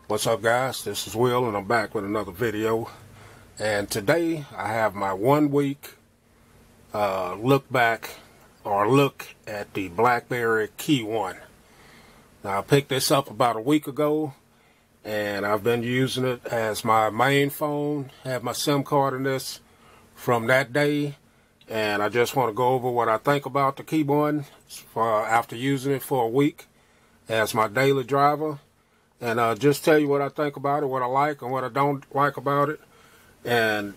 What's up, guys? This is Will, and I'm back with another video. And today I have my 1 week look back or look at the Blackberry KEYone. Now, I picked this up about a week ago, and I've been using it as my main phone. Have my SIM card in this from that day, and I just want to go over what I think about the KEYone after using it for a week as my daily driver. And just tell you what I think about it, what I like and what I don't like about it. And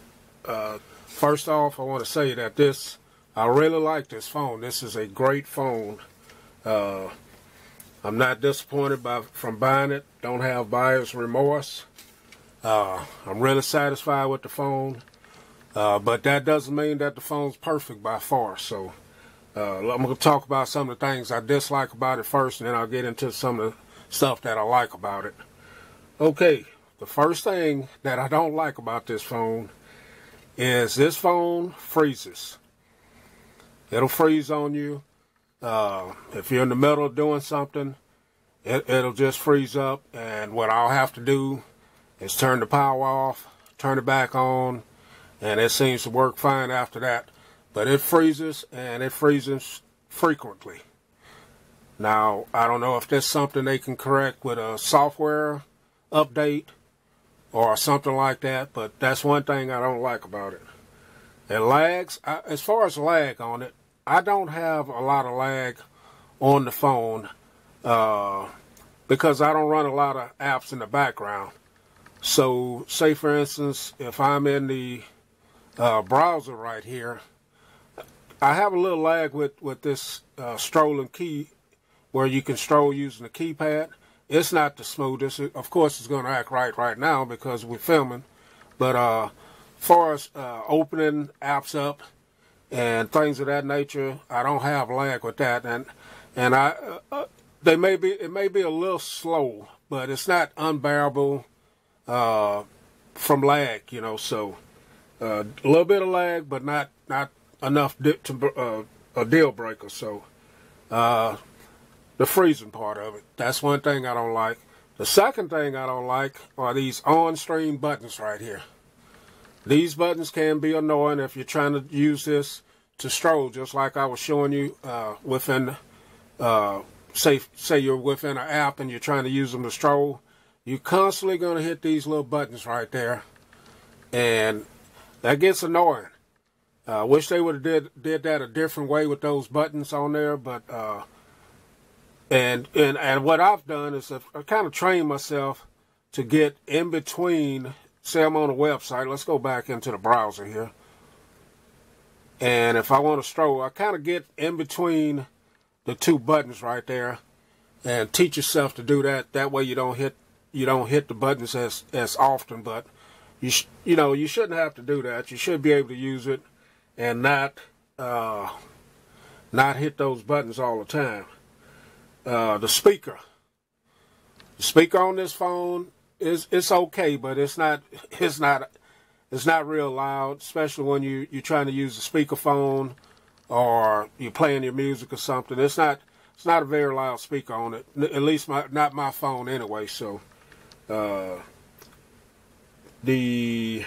first off, I want to say that I really like this phone. This is a great phone. I'm not disappointed from buying it. Don't have buyer's remorse. I'm really satisfied with the phone. But that doesn't mean that the phone's perfect by far. So I'm going to talk about some of the things I dislike about it first, and then I'll get into some of the stuff that I like about it. Okay, the first thing that I don't like about this phone is this phone freezes. It'll freeze on you. If you're in the middle of doing something, it'll just freeze up, and what I'll have to do is turn the power off, turn it back on, and it seems to work fine after that. But it freezes, and it freezes frequently. Now, I don't know if that's something they can correct with a software update or something like that, but that's one thing I don't like about it. It lags. As far as lag on it, I don't have a lot of lag on the phone because I don't run a lot of apps in the background. So, say for instance, if I'm in the browser right here, I have a little lag with this strolling key, where you can stroll using the keypad. It's not the smoothest. Of course, it's going to act right now because we're filming. But as far as opening apps up and things of that nature, I don't have lag with that. And it may be a little slow, but it's not unbearable from lag, you know. So a little bit of lag, but not enough to a deal breaker. So the freezing part of it, that's one thing I don't like. The second thing I don't like are these on-screen buttons right here. These buttons can be annoying if you're trying to use this to stroll, just like I was showing you within, say you're within an app and you're trying to use them to stroll. You're constantly going to hit these little buttons right there, and that gets annoying. I wish they would have did that a different way with those buttons on there, but and what I've done is I kind of trained myself to get in between. Say I'm on a website. Let's go back into the browser here. And if I want to stroll, I kind of get in between the two buttons right there, and teach yourself to do that. That way you don't hit the buttons as often. But you shouldn't have to do that. You should be able to use it and not hit those buttons all the time. The speaker on this phone it's okay, but it's not real loud, especially when you're trying to use a speakerphone or you're playing your music or something. It's not a very loud speaker on it, at least not my phone anyway. So the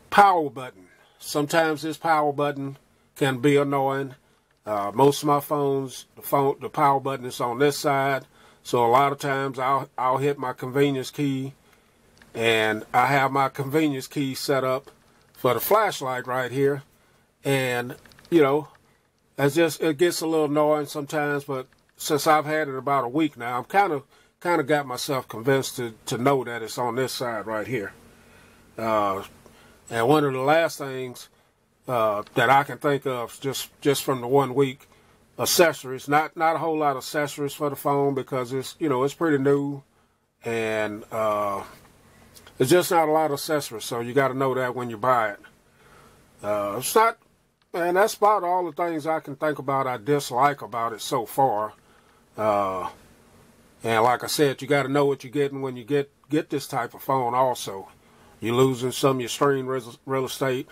power button, sometimes this power button can be annoying. Most of my phones, the power button is on this side, so a lot of times I'll hit my convenience key, and I have my convenience key set up for the flashlight right here, and it gets a little annoying sometimes. But since I've had it about a week now, I'm kind of got myself convinced to know that it's on this side right here. And one of the last things that I can think of just from the 1 week, accessories. Not a whole lot of accessories for the phone because it's pretty new, and it's just not a lot of accessories. So you got to know that when you buy it. It's not, and that's about all the things I can think about I dislike about it so far. And like I said, you got to know what you're getting when you get this type of phone. Also, you're losing some of your screen real estate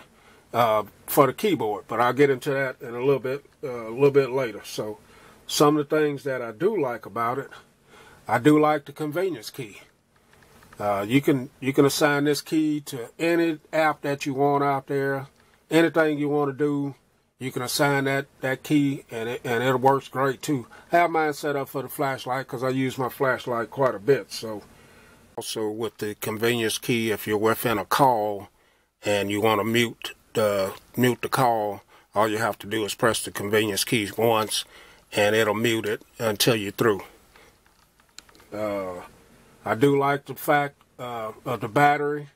for the keyboard, but I'll get into that in a little bit later. So some of the things that I do like about it, I do like the convenience key. You can assign this key to any app that you want out there. Anything you want to do, you can assign that key, and it works great too. I have mine set up for the flashlight because I use my flashlight quite a bit. So also with the convenience key, if you're within a call and you want to mute the call, all you have to do is press the convenience key once, and it'll mute it until you're through. I do like the fact of the battery.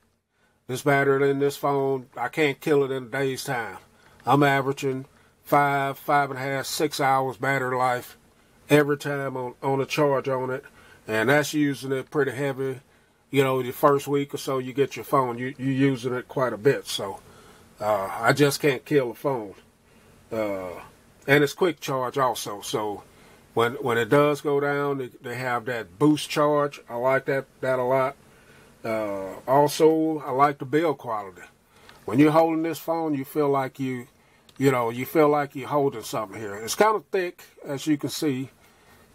This battery in this phone, I can't kill it in a day's time. I'm averaging 5.5, 6 hours battery life every time on a charge on it, and that's using it pretty heavy. You know, the first week or so you get your phone, you're using it quite a bit. So I just can't kill the phone. And it's quick charge also. So when it does go down, they have that boost charge. I like that a lot. Also, I like the build quality. When you're holding this phone, you feel like you feel like you're holding something here. It's kind of thick, as you can see,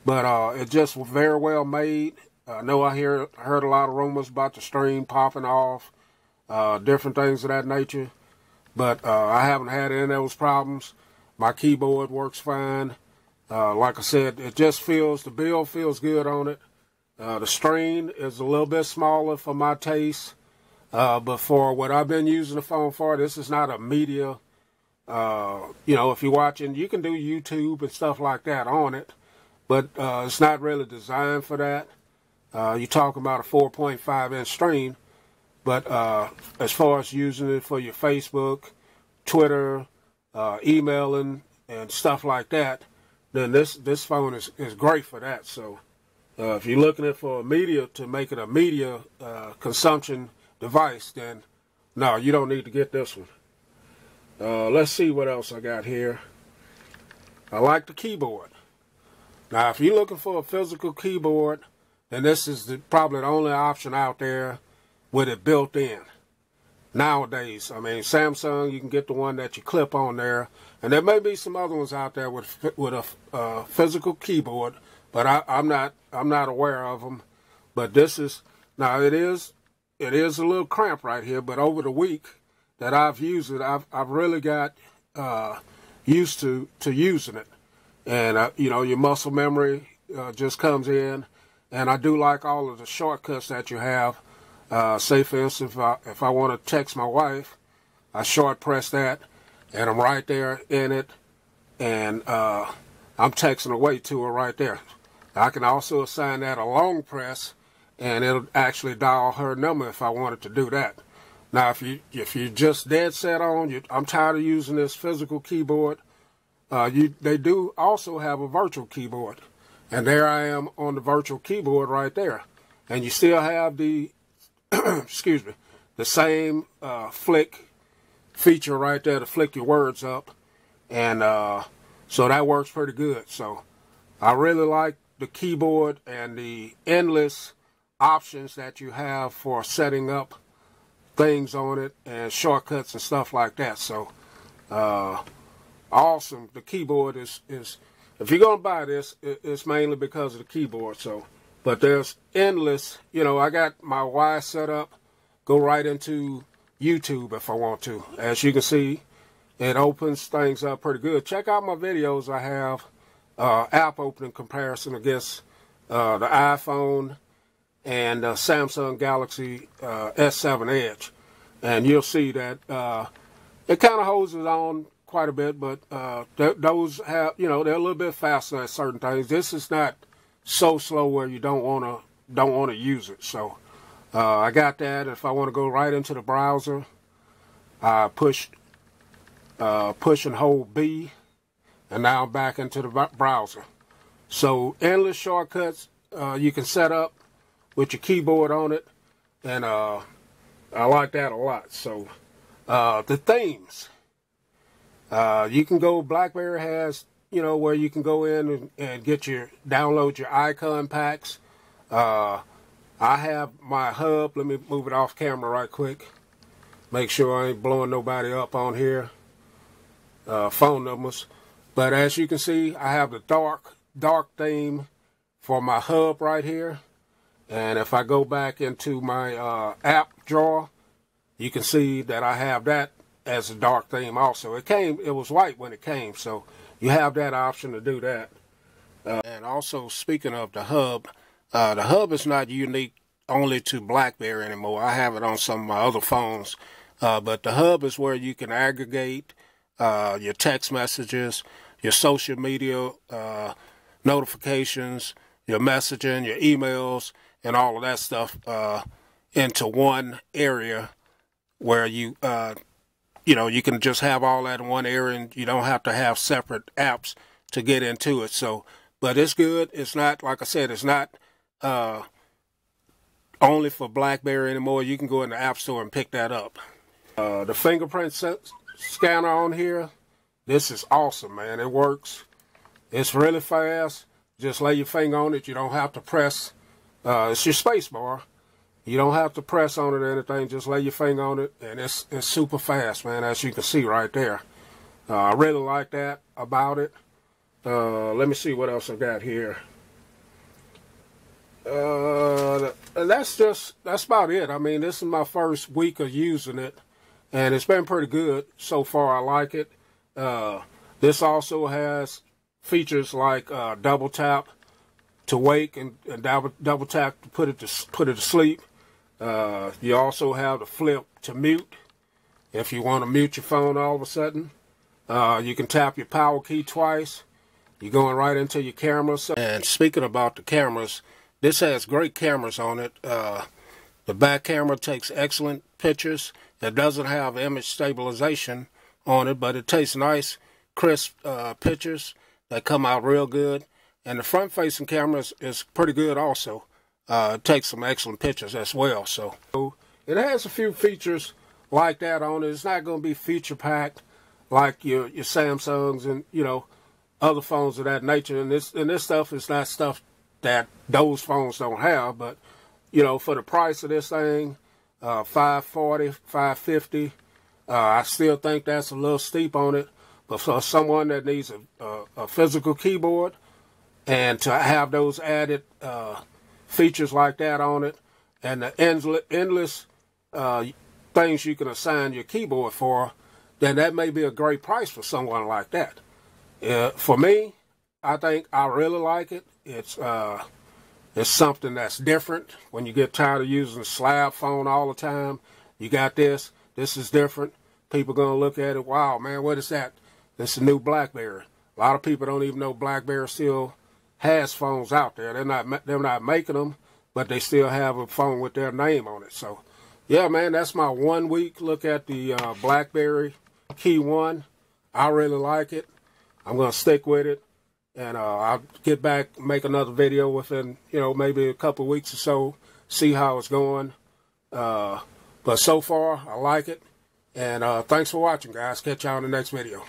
but it's just very well made. I know I heard a lot of rumors about the screen popping off, different things of that nature, but I haven't had any of those problems. My keyboard works fine. Like I said, the build feels good on it. The screen is a little bit smaller for my taste, but for what I've been using the phone for, this is not a media. If you're watching, you can do YouTube and stuff like that on it, but it's not really designed for that. You're talking about a 4.5-inch screen, but as far as using it for your Facebook, Twitter, emailing, and stuff like that, then this phone is great for that. So if you're looking for to make it a media consumption device, then no, you don't need to get this one. Let's see what else I got here. I like the keyboard. Now, if you're looking for a physical keyboard, then this is probably the only option out there with it built in. Nowadays, I mean, Samsung, you can get the one that you clip on there, and there may be some other ones out there with a physical keyboard, but I'm not aware of them. But this is now it is a little cramped right here, but over the week that I've used it, I've really got used to using it, and your muscle memory just comes in, and I do like all of the shortcuts that you have. Say for instance, if I want to text my wife, I short press that, and I'm right there in it, and I'm texting away to her right there. I can also assign that a long press, and it'll actually dial her number if I wanted to do that. Now, if you just dead set on, I'm tired of using this physical keyboard. They do also have a virtual keyboard, and there I am on the virtual keyboard right there, and you still have the excuse me, the same flick feature right there to flick your words up, and so that works pretty good. So I really like the keyboard and the endless options that you have for setting up things on it and shortcuts and stuff like that. So awesome. The keyboard is if you're gonna buy this, it's mainly because of the keyboard. So, but there's endless. I got my Y set up, go right into YouTube if I want to. As you can see, it opens things up pretty good. Check out my videos. I have app opening comparison against the iPhone and Samsung Galaxy S7 Edge, and you'll see that it kind of holds it on quite a bit, but those have, they're a little bit faster at certain things. This is not so slow where you don't want to use it. So I got that. If I want to go right into the browser, I push and hold B, and now I'm back into the browser. So endless shortcuts you can set up with your keyboard on it, and I like that a lot. So the themes, you can go. Blackberry has where you can go in and download your icon packs. I have my hub. Let me move it off camera right quick. Make sure I ain't blowing nobody up on here. Phone numbers. But as you can see, I have the dark theme for my hub right here. And if I go back into my app drawer, you can see that I have that as a dark theme also. It was white when it came, so you have that option to do that. And also, speaking of the hub is not unique only to Blackberry anymore. I have it on some of my other phones. But the hub is where you can aggregate your text messages, your social media notifications, your messaging, your emails, and all of that stuff into one area where you you can just have all that in one area, and you don't have to have separate apps to get into it. So, but it's good. It's not, like I said, it's not only for Blackberry anymore. You can go in the App Store and pick that up. The fingerprint scanner on here, this is awesome, man. It works. It's really fast. Just lay your finger on it. You don't have to press. It's your space bar. You don't have to press on it or anything. Just lay your finger on it, and it's super fast, man, as you can see right there. I really like that about it. Let me see what else I got here. That's about it. I mean, this is my first week of using it, and it's been pretty good so far. I like it. This also has features like double tap to wake and double tap to put it to sleep. You also have the flip to mute if you want to mute your phone all of a sudden. You can tap your power key twice. You're going right into your camera. And speaking about the cameras, this has great cameras on it. The back camera takes excellent pictures. It doesn't have image stabilization on it, but it takes nice, crisp pictures that come out real good. And the front-facing camera is pretty good also. It takes some excellent pictures as well. So it has a few features like that on it. It's not going to be feature-packed like your Samsungs and, other phones of that nature. And this stuff is not stuff that those phones don't have. But, for the price of this thing, $540, $550, I still think that's a little steep on it. But for someone that needs a physical keyboard and to have those added features like that on it, and the endless things you can assign your keyboard for, then that may be a great price for someone like that. For me, I think I really like it. It's something that's different. When you get tired of using a slab phone all the time, you got this. This is different. People are going to look at it, wow, man, what is that? This is a new Blackberry. A lot of people don't even know Blackberry still has phones out there. They're not making them, but they still have a phone with their name on it. So, yeah, man, that's my 1 week look at the Blackberry KEYone. I really like it. I'm going to stick with it, and I'll get back, make another video within, maybe a couple weeks or so, see how it's going. But so far, I like it. And thanks for watching, guys. Catch y'all in the next video.